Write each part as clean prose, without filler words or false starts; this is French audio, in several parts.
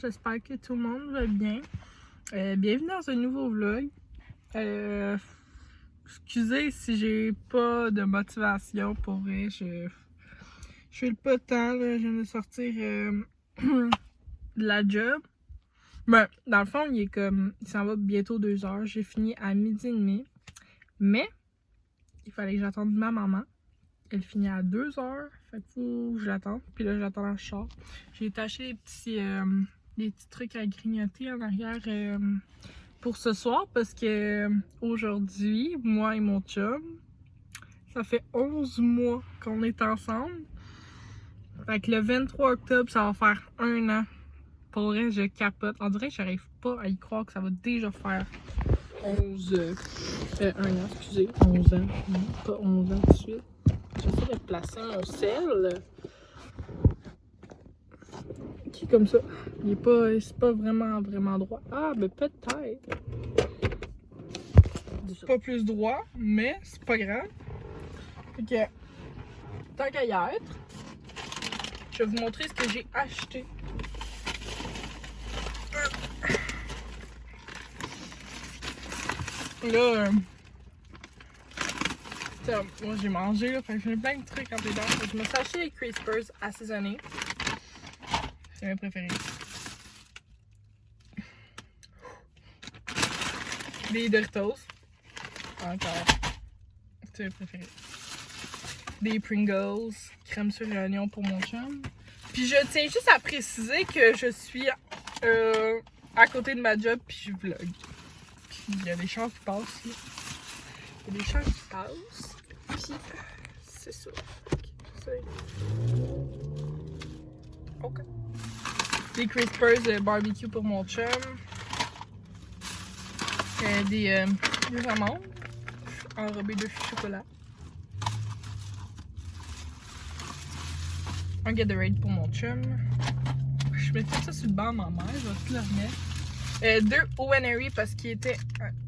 j'espère que tout le monde va bien. Bienvenue dans un nouveau vlog. Excusez si j'ai pas de motivation pour vrai, je fais pas de temps, là. Je viens de sortir de la job. Ben, dans le fond, il s'en va bientôt 2 heures. J'ai fini à 12h30. Mais, il fallait que j'attende ma maman. Elle finit à 2 heures. Fait que faut que je l'attende. Puis là, j'attends dans le char. J'ai taché des petits trucs à grignoter en arrière pour ce soir. Parce que aujourd'hui, moi et mon chum, ça fait 11 mois qu'on est ensemble. Fait que le 23 octobre, ça va faire 1 an. Pour vrai, je capote. On dirait que j'arrive pas à y croire que ça va déjà faire 1 an, excusez, 11 ans. Non, pas 11 ans tout de suite. J'essaie de placer mon sel. Qui est comme ça. C'est pas vraiment droit. Ah, ben peut-être. C'est pas plus droit, mais c'est pas grave. Fait que, tant qu'à y être, je vais vous montrer ce que j'ai acheté. Là, moi j'ai mangé, là, fait que j'ai plein de trucs en dedans. Je me suis acheté les Crispers assaisonnés. C'est mes préférés. Des Doritos. Encore. C'est mes préférés. Des Pringles. Crème sur l'oignon pour mon chum. Puis je tiens juste à préciser que je suis à côté de ma job puis je vlog. Puis il y a des champs qui passent là. Il y a des champs qui passent. Puis c'est ça. Ok. Des Crispers barbecue pour mon chum. Des amandes enrobées de chocolat. Un Gatorade pour mon chum. Je mettais ça sur le banc de ma mère, je vais tout le remettre. 2 O&Ry parce qu'il était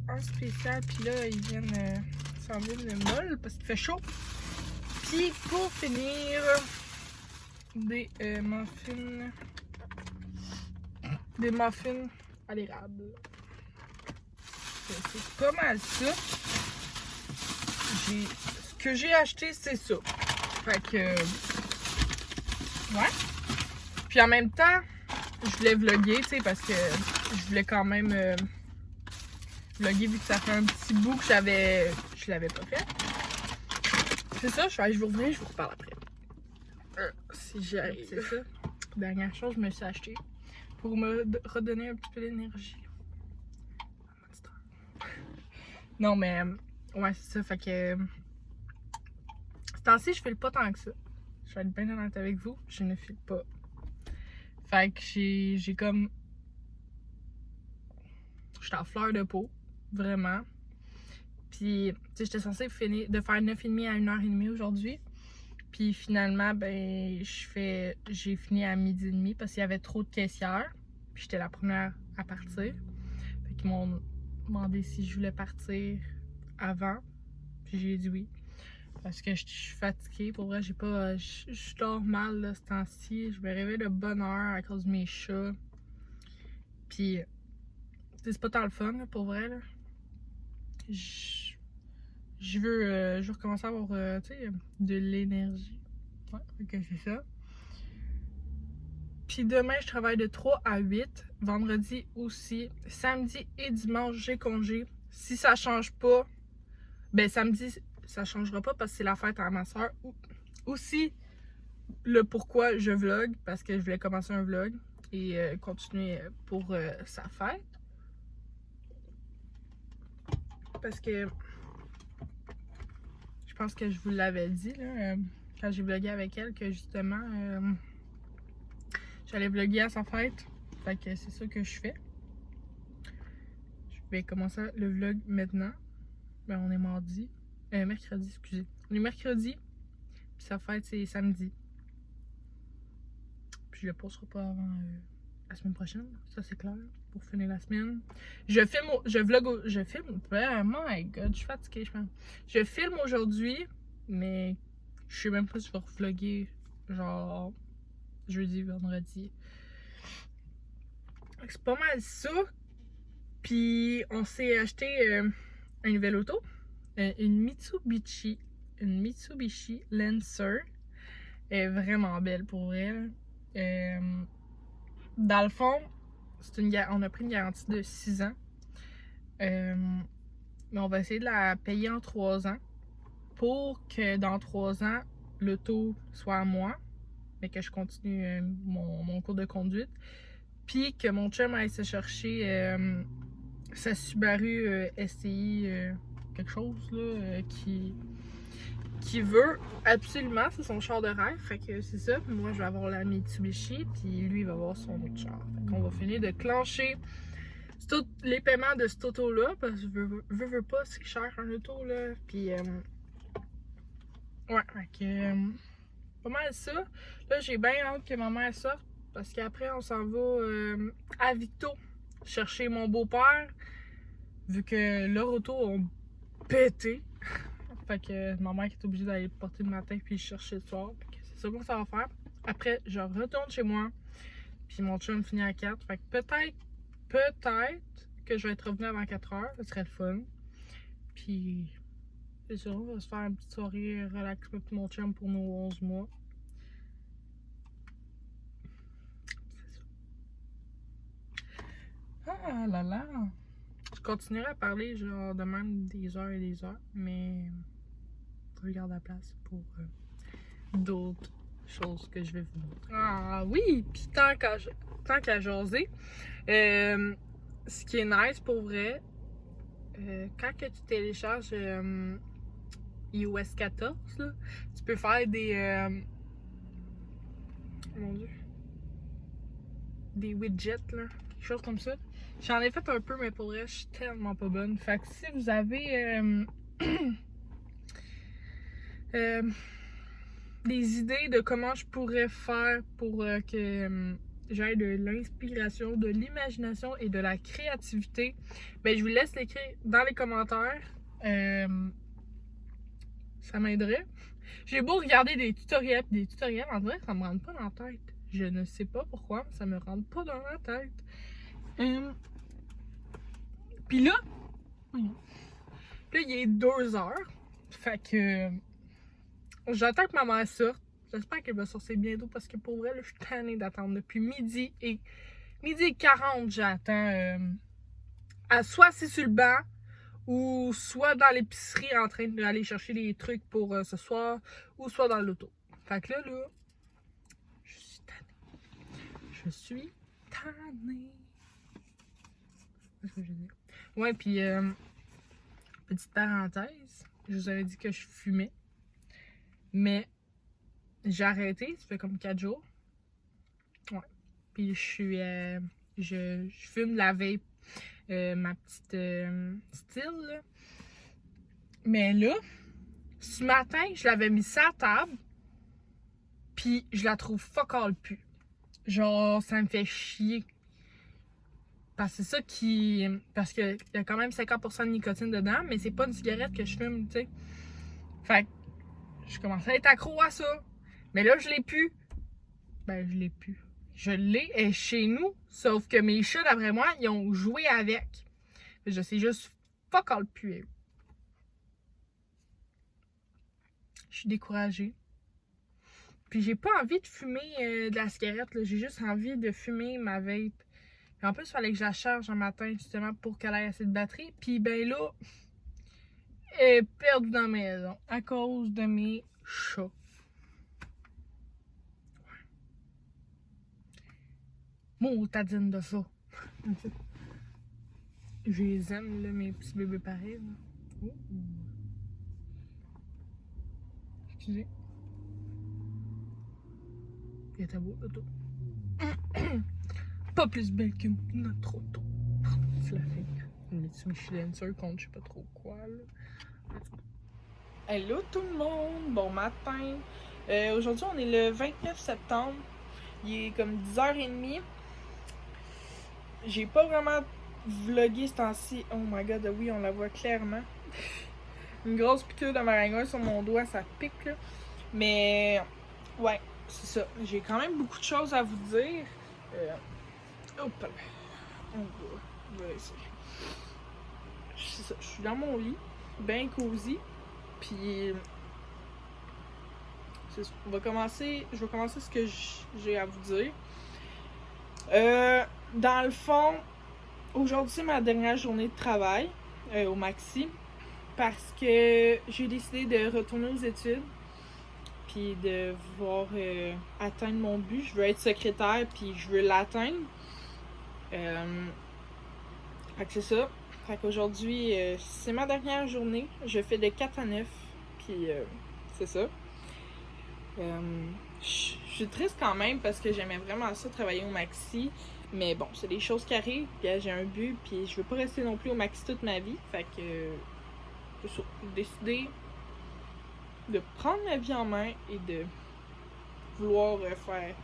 un spécial, puis là ils viennent s'en venir de molle parce qu'il fait chaud. Puis pour finir, des muffins. Des muffins à l'érable. C'est pas mal ça. Ce que j'ai acheté, c'est ça. Fait que. Ouais. Puis en même temps, je voulais vlogger, tu sais, parce que je voulais quand même vlogger vu que ça fait un petit bout que je l'avais pas fait. C'est ça, je vais vous revenir, je vous reparle après. Si j'y arrive. C'est ça. Dernière chose, je me suis acheté pour me redonner un petit peu d'énergie. Non, mais ouais, c'est ça. Fait que ce temps-ci, je file pas tant que ça. Je vais être bien honnête avec vous, je ne file pas. Fait que j'ai comme. J'étais en fleur de peau, vraiment. Puis, tu sais, j'étais censée de faire 9h30 à 1h30 aujourd'hui. Puis finalement, ben, j'ai fini à 12h30 parce qu'il y avait trop de caissières. Puis j'étais la première à partir. Fait qu'ils m'ont demandé si je voulais partir avant. Puis j'ai dit oui. Parce que je suis fatiguée. Pour vrai, je dors mal là, ce temps-ci. Je me réveille de bonne heure à cause de mes chats. Puis, c'est pas tant le fun, là, pour vrai. Là. Je veux recommencer à avoir tu sais, de l'énergie. Ouais, ok, c'est ça. Puis demain, je travaille de 3 à 8. Vendredi aussi. Samedi et dimanche, j'ai congé. Si ça change pas, ben samedi, ça changera pas parce que c'est la fête à ma soeur. Aussi, le pourquoi je vlog, parce que je voulais commencer un vlog et continuer pour sa fête. Parce que je pense que je vous l'avais dit là, quand j'ai vlogué avec elle, que justement j'allais vlogger à sa fête. Fait que c'est ça que je fais. Je vais commencer le vlog maintenant. Ben on est mardi. Mercredi, excusez. On est mercredi. Puis sa fête c'est samedi. Puis je le posterai pas avant la semaine prochaine. Ça c'est clair. Pour finir la semaine. Je filme. Oh my god, je suis fatiguée, je pense. Je filme aujourd'hui, mais je sais même pas si je vais vlogger genre jeudi, vendredi. C'est pas mal ça. Puis on s'est acheté un nouvel auto. Une Mitsubishi. Une Mitsubishi Lancer. Elle est vraiment belle pour elle. Dans le fond, on a pris une garantie de 6 ans. Mais on va essayer de la payer en 3 ans. Pour que dans 3 ans, l'auto soit à moi. Mais que je continue mon cours de conduite. Puis que mon chum aille se chercher sa Subaru STI quelque chose là, qui veut absolument, c'est son char de rêve. Fait que c'est ça. Moi je vais avoir la Mitsubishi, puis lui il va avoir son autre char. Fait qu'on va finir de clencher les paiements de cet auto là, parce que veux pas, c'est cher un auto là. Puis ouais, fait que pas mal ça. Là j'ai bien hâte que ma mère sorte. Parce qu'après, on s'en va à Victo chercher mon beau-père. Vu que leur auto ont pété. Fait que ma mère est obligée d'aller le porter le matin puis le chercher le soir. Fait que c'est ça que ça va faire. Après, je retourne chez moi. Puis mon chum finit à 4. Fait que peut-être que je vais être revenu avant 4 heures. Ça serait le fun. Puis c'est sûr, on va se faire une petite soirée relax avec mon chum pour nos 11 mois. Ah là là! Je continuerai à parler genre de même des heures et des heures, mais je regarde la place pour d'autres choses que je vais vous montrer. Ah oui! Puis tant qu'à jaser, ce qui est nice pour vrai, quand que tu télécharges iOS 14, là, tu peux faire mon Dieu, des widgets, là, quelque chose comme ça. J'en ai fait un peu, mais pour vrai, je suis tellement pas bonne. Fait que si vous avez des idées de comment je pourrais faire pour que j'aie de l'inspiration, de l'imagination et de la créativité, ben je vous laisse l'écrire dans les commentaires. Ça m'aiderait. J'ai beau regarder des tutoriels, en vrai, ça me rentre pas dans la tête. Je ne sais pas pourquoi, ça me rentre pas dans la tête. Puis là, il est 2 heures. Fait que j'attends que ma mère sorte. J'espère qu'elle va sortir bientôt parce que pour vrai, là, je suis tannée d'attendre depuis midi et 40. J'attends soit assis sur le banc ou soit dans l'épicerie en train d'aller chercher des trucs pour ce soir ou soit dans l'auto. Fait que là, je suis tannée. Je suis tannée. Qu'est-ce que je veux dire? Ouais, puis petite parenthèse, je vous avais dit que je fumais, mais j'ai arrêté, ça fait comme 4 jours. Ouais. Puis je fume la vape, ma petite style, là. Mais là, ce matin, je l'avais mis sur la table, puis je la trouve fuck all plus. Genre, ça me fait chier. Parce que c'est ça qui. Parce qu'il y a quand même 50% de nicotine dedans, mais c'est pas une cigarette que je fume, tu sais. Fait que je commence à être accro à ça. Mais là, je l'ai plus. Ben, je l'ai plus. Je l'ai, elle est chez nous. Sauf que mes chats, d'après moi, ils ont joué avec. Je sais juste fuck all plus. Je suis découragée. Puis j'ai pas envie de fumer de la cigarette, là. J'ai juste envie de fumer ma vape. En plus, il fallait que je la charge un matin, justement, pour qu'elle ait assez de batterie. Puis, ben là, elle est perdue dans la maison à cause de mes chats. Motadine de ça. Je les aime, là, mes petits bébés pareils. Excusez. Il était beau, l'auto. Pas plus belle que notre auto. C'est la fille. Une Mitsubishi Lancer contre je sais pas trop quoi, là. Hello tout le monde! Bon matin! Aujourd'hui, on est le 29 septembre. Il est comme 10h30. J'ai pas vraiment vlogué ce temps-ci. Oh my god, oui, on la voit clairement. Une grosse piqûre de maringouin sur mon doigt, ça pique, là. Mais, ouais, c'est ça. J'ai quand même beaucoup de choses à vous dire. Hop là. On va essayer. Je suis dans mon lit, bien cosy, puis je vais commencer ce que j'ai à vous dire. Dans le fond, aujourd'hui c'est ma dernière journée de travail au Maxi parce que j'ai décidé de retourner aux études puis de vouloir atteindre mon but. Je veux être secrétaire puis je veux l'atteindre. Fait que c'est ça. Fait qu'aujourd'hui, c'est ma dernière journée. Je fais de 4 à 9 puis c'est ça. Je suis triste quand même parce que j'aimais vraiment ça, travailler au Maxi. Mais bon, c'est des choses qui arrivent, puis j'ai un but, puis je veux pas rester non plus au Maxi toute ma vie. Fait que j'ai décidé de prendre ma vie en main et de vouloir faire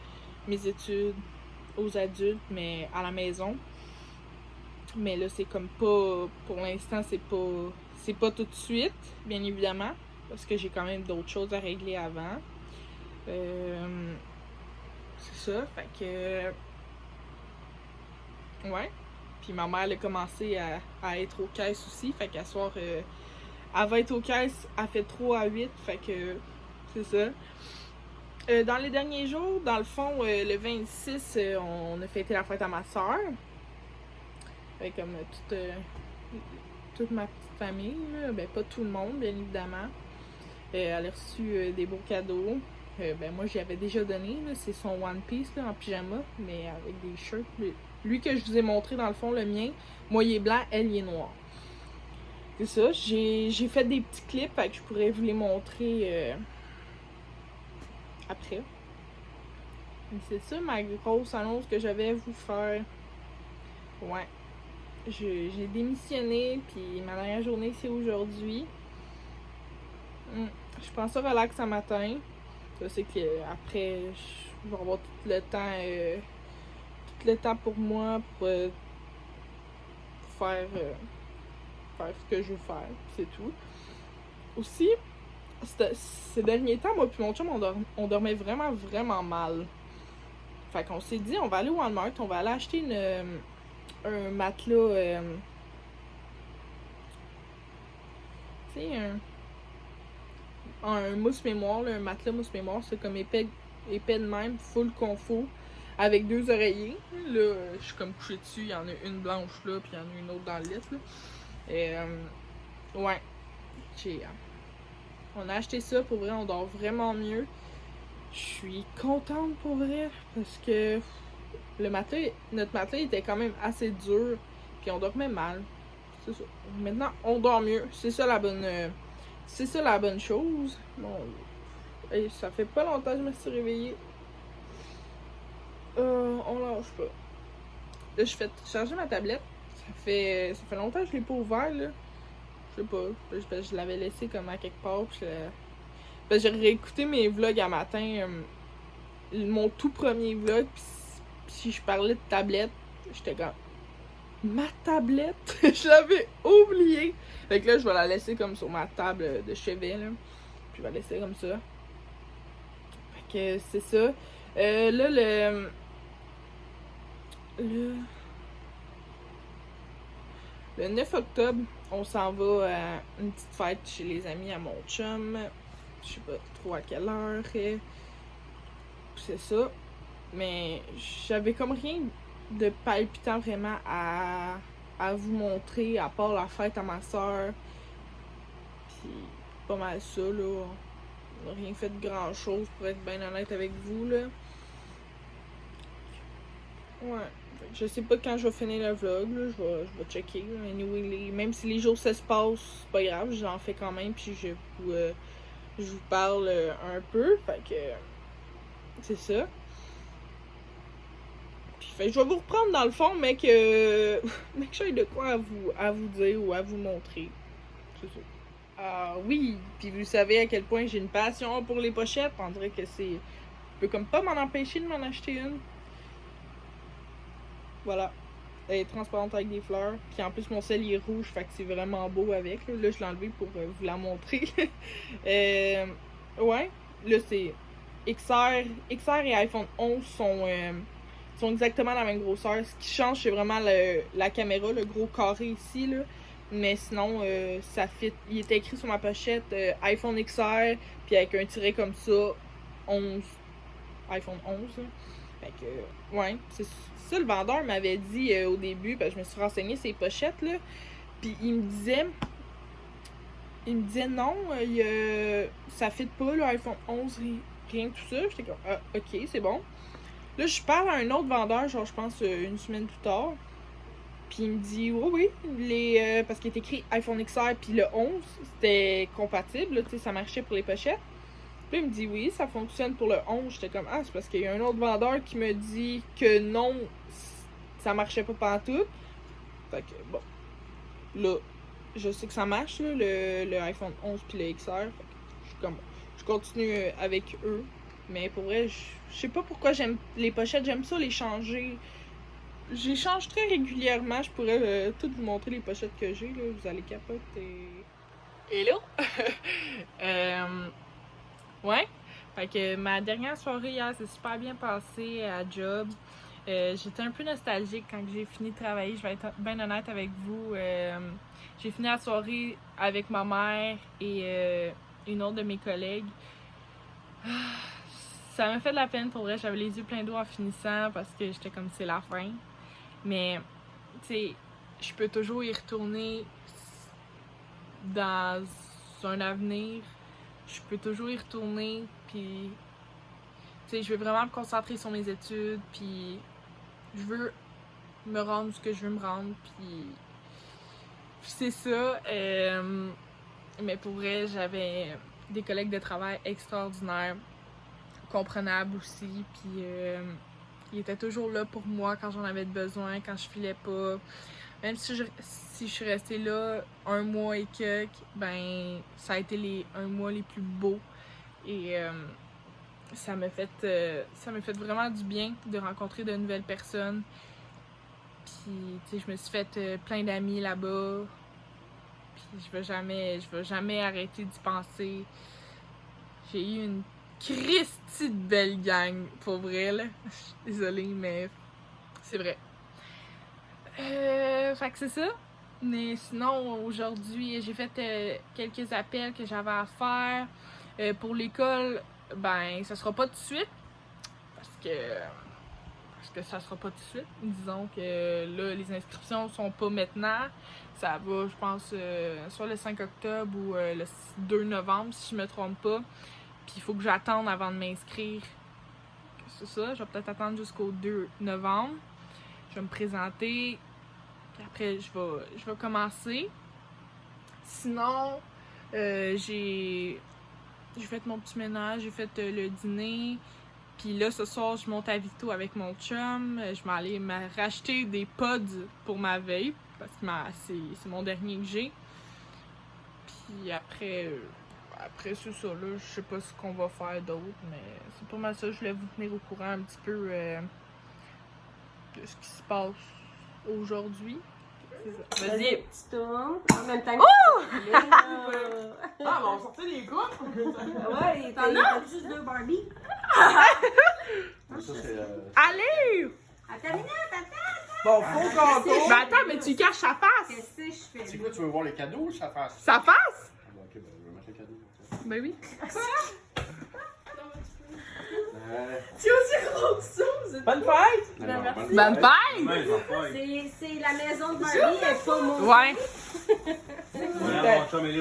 mes études aux adultes, mais à la maison. Mais là, c'est comme pas, pour l'instant, c'est pas tout de suite, bien évidemment, parce que j'ai quand même d'autres choses à régler avant. C'est ça, fait que... Ouais. Puis ma mère, elle a commencé à être aux caisses aussi, fait qu'à soir, elle va être aux caisses, elle fait 3 à 8, fait que... C'est ça. Dans les derniers jours, dans le fond, le 26, on a fêté la fête à ma soeur. Fait comme toute ma petite famille, là. Ben pas tout le monde, bien évidemment. Elle a reçu des beaux cadeaux. Ben moi j'y avais déjà donné, c'est son One Piece là, en pyjama, mais avec des shirts. Lui que je vous ai montré dans le fond, le mien, moi il est blanc, elle il est noir. C'est ça, j'ai fait des petits clips, fait que je pourrais vous les montrer après. C'est ça ma grosse annonce que j'avais à vous faire. Ouais. J'ai démissionné, puis ma dernière journée c'est aujourd'hui. Je pense ça relax ce matin. Je sais qu'après, je vais avoir tout le temps pour moi pour faire ce que je veux faire, c'est tout. Aussi, ces derniers temps, moi puis mon chum, on dormait vraiment, vraiment mal. Fait qu'on s'est dit, on va aller au Walmart, on va aller acheter un matelas, tu sais, un mousse mémoire, là, un matelas mousse mémoire, c'est comme épais de même, full confort, avec 2 oreillers. Là, je suis comme couchée dessus, il y en a une blanche là, puis il y en a une autre dans le lit, là. Et, ouais, on a acheté ça, pour vrai, on dort vraiment mieux. Je suis contente pour vrai, parce que notre matelas était quand même assez dur, puis on dormait mal. C'est ça. Maintenant, on dort mieux. C'est ça la bonne chose. Bon, hey, ça fait pas longtemps que je me suis réveillée. On lâche pas. Là, je fais charger ma tablette. Ça fait longtemps que je l'ai pas ouvert, là. Je sais pas. Je l'avais laissé comme à quelque part. J'ai réécouté mes vlogs à matin. Mon tout premier vlog. Puis si je parlais de tablette, j'étais comme... Ma tablette? Je l'avais oublié! Fait que là, je vais la laisser comme sur ma table de chevet, là. Puis je vais la laisser comme ça. Fait que c'est ça. Là, le 9 octobre, on s'en va à une petite fête chez les amis à mon chum. Je sais pas trop à quelle heure. C'est ça. Mais j'avais comme rien de palpitant vraiment à vous montrer, à part la fête à ma soeur. Puis pas mal ça, là. On n'a rien fait de grand chose pour être bien honnête avec vous, là. Ouais. Je sais pas quand je vais finir le vlog, là. Je vais checker. Anyway, même si les jours s'espacent, c'est pas grave, j'en fais quand même, puis je vous parle un peu. Fait que c'est ça. Puis fait, je vais vous reprendre dans le fond, mais que j'aille de quoi à vous dire ou à vous montrer. C'est ça. Ah oui, puis vous savez à quel point j'ai une passion pour les pochettes. On dirait que c'est... Je peux comme pas m'en empêcher de m'en acheter une. Voilà. Elle est transparente avec des fleurs. Puis en plus, mon sel il est rouge, fait que c'est vraiment beau avec. Là, je l'ai enlevé pour vous la montrer. Ouais. Là, c'est XR et iPhone 11 sont exactement la même grosseur. Ce qui change, c'est vraiment la caméra, le gros carré ici, là. Mais sinon, ça fit. Il était écrit sur ma pochette iPhone XR, puis avec un tiret comme ça, 11. iPhone 11. Là. Fait que, ouais, c'est ça le vendeur m'avait dit au début, parce que je me suis renseignée ces pochettes, là. Puis il me disait non, ça fit pas, le iPhone 11, rien que tout ça. J'étais comme, ah, ok, c'est bon. Là, je parle à un autre vendeur, genre, je pense, une semaine plus tard. Puis il me dit, oui, parce qu'il est écrit iPhone XR, puis le 11, c'était compatible, tu sais, ça marchait pour les pochettes. Puis il me dit, oui, ça fonctionne pour le 11. J'étais comme, ah, c'est parce qu'il y a un autre vendeur qui me dit que non, ça marchait pas pantoute. Fait que, bon. Là, je sais que ça marche, là, le iPhone 11 puis le XR. Fait que je continue avec eux. Mais pour vrai, je sais pas pourquoi j'aime les pochettes. J'aime ça les changer. Je les change très régulièrement. Je pourrais toutes vous montrer les pochettes que j'ai. Là. Vous allez capoter. Hello! Ouais. Fait que ma dernière soirée hier s'est super bien passée à job. J'étais un peu nostalgique quand j'ai fini de travailler. Je vais être bien honnête avec vous. J'ai fini la soirée avec ma mère et une autre de mes collègues. Ça m'a fait de la peine pour vrai. J'avais les yeux pleins d'eau en finissant parce que j'étais comme c'est la fin. Mais, tu sais, je peux toujours y retourner dans un avenir. Je peux toujours y retourner, puis tu sais, je veux vraiment me concentrer sur mes études, puis je veux me rendre ce que je veux me rendre, puis c'est ça. Mais pour vrai, j'avais des collègues de travail extraordinaires, comprenables aussi, puis ils étaient toujours là pour moi quand j'en avais besoin, quand je filais pas. Même si je suis restée là un mois et quelques, ben ça a été un mois les plus beaux. Et ça m'a fait vraiment du bien de rencontrer de nouvelles personnes. Puis, tu sais, je me suis fait plein d'amis là-bas. Puis, je vais jamais arrêter d'y penser. J'ai eu une Christie de belle gang, pour vrai, là. Je suis désolée, mais c'est vrai. Fait que c'est ça. Mais sinon, aujourd'hui, j'ai fait quelques appels que j'avais à faire. Pour l'école, ben, ça sera pas tout de suite. Parce que ça sera pas tout de suite. Disons que là, les inscriptions sont pas maintenant. Ça va, je pense, soit le 5 octobre ou le 2 novembre, si je me trompe pas. Puis il faut que j'attende avant de m'inscrire. C'est ça, je vais peut-être attendre jusqu'au 2 novembre. Je vais me présenter. Puis après, je vais commencer. Sinon, j'ai fait mon petit ménage, j'ai fait le dîner. Puis là, ce soir, je monte à Vito avec mon chum. Je vais aller me racheter des pods pour ma vape. Parce que c'est mon dernier que j'ai. Puis après c'est ça, là, je sais pas ce qu'on va faire d'autre. Mais c'est pas mal ça. Je voulais vous tenir au courant un petit peu de ce qui se passe aujourd'hui. Vas-y, petit tour. En même temps Oh! Ah, on sortait les gars! ouais, t'en as juste 2 Barbie. Allez! Attends, Bon, faut qu'on tourne. Mais attends, mais tu caches sa face! Qu'est-ce que je fais? C'est quoi, tu veux voir les cadeaux ou sa face? Sa face? Ah bon, ok, ben je vais mettre les cadeaux. Ben oui. Tu as aussi gros que ça? Bonne fête! merci. Bonne fête! C'est la maison de Barbie, elle est pas mon. Ouais.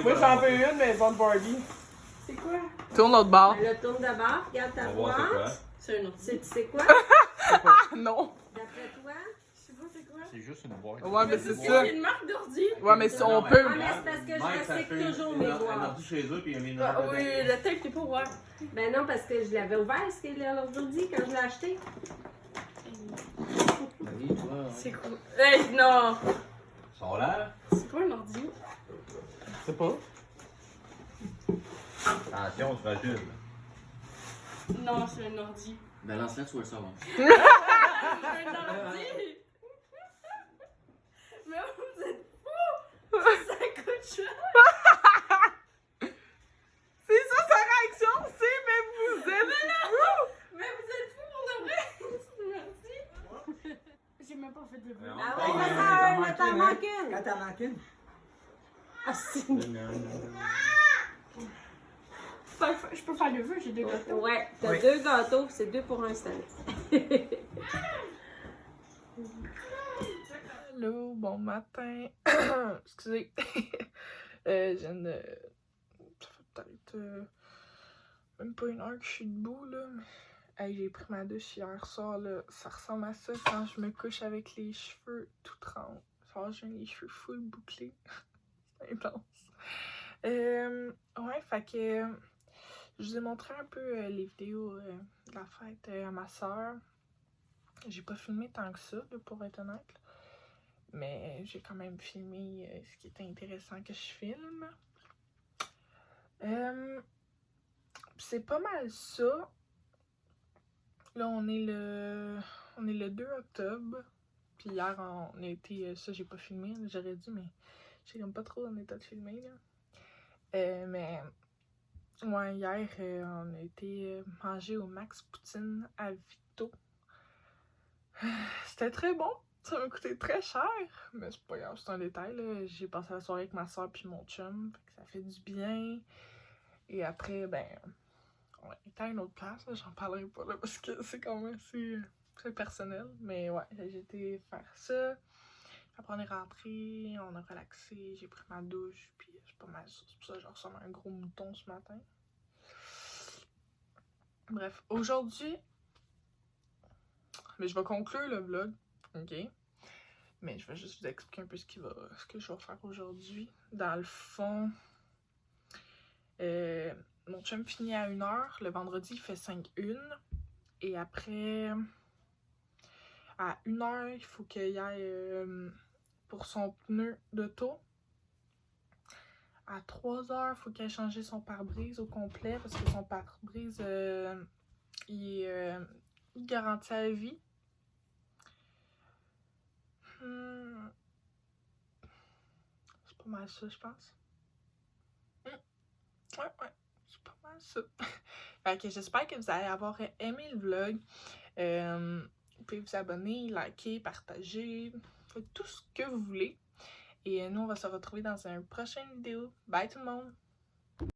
Moi j'en veux une maison de Barbie. C'est quoi? Tourne l'autre bord. Elle le tourne d'abord, regarde ta boîte. C'est un autre. Tu sais quoi? Ah non! D'après toi? Je sais pas c'est quoi. C'est juste une boîte. Ouais, mais c'est C'est ça. une marque d'ordi. Ouais, mais si on peut. Ah, mais c'est parce que je recycle toujours mes boîtes. chez eux, puis il y a mis une Oui, le tape, t'es pas ouvert. Ben non, parce que je l'avais ouvert, ce qu'il a l'ordi quand je l'ai acheté. C'est quoi? Hey, non! Ça a l'air? C'est quoi un ordi? C'est pas. Attention, c'est fragile. Non, c'est un ordi. Balance-la sur le savon. Un ordi! Mais vous êtes fous! Ça coûte cher! C'est ça sa réaction, c'est mais vous êtes fous! Mais vous êtes fous pour de vrai! C'est un ordi! fait des vœux. Ah Hey, ouais, mais ma soeur, t'en manques une. Quand t'en manques une. Ah, si. Je peux faire le vœu, j'ai des gâteaux. Ouais, t'as Oui. 2 gâteaux, c'est 2 pour 1 cette année. Hello, bon matin. Excusez. Je viens de. Ça fait peut-être même pas une heure que je suis debout, là. Mais... Hey, j'ai pris ma douche hier soir, là. Ça ressemble à ça quand je me couche avec les cheveux tout trempés. Genre, j'ai les cheveux full bouclés. C'est intense. Ouais, fait que. Je vous ai montré un peu les vidéos de la fête à ma soeur. J'ai pas filmé tant que ça, là, pour être honnête. Là. Mais j'ai quand même filmé ce qui était intéressant que je filme. C'est pas mal ça. Là, on est le 2 octobre. Puis hier, on a été... ça, j'ai pas filmé, j'aurais dû, mais j'ai comme pas trop en état de filmer, là. Mais... Ouais, hier, on a été manger au Max Poutine à Vito. C'était très bon. Ça m'a coûté très cher, mais c'est pas grave, c'est un détail, là. J'ai passé la soirée avec ma soeur puis mon chum, fait que ça fait du bien. Et après, ben, on était à une autre place, là. J'en parlerai pas, là, parce que c'est quand même assez personnel. Mais ouais, j'ai été faire ça. Après, on est rentré, on a relaxé, j'ai pris ma douche, puis c'est pas mal ça. C'est pour ça que je ressemble à un gros mouton ce matin. Bref, aujourd'hui, mais je vais conclure le vlog, ok? Mais je vais juste vous expliquer un peu ce que je vais faire aujourd'hui. Dans le fond, mon chum finit à 1h. Le vendredi, il fait 5-1. Et après, à 1h, il faut qu'il aille pour son pneu d'auto. À 3h, il faut qu'il aille changer son pare-brise au complet parce que son pare-brise, il est garanti à vie. C'est pas mal ça, je pense. Ouais, c'est pas mal ça. Fait que j'espère que vous allez avoir aimé le vlog. Vous pouvez vous abonner, liker, partager, faites tout ce que vous voulez. Et nous, on va se retrouver dans une prochaine vidéo. Bye tout le monde!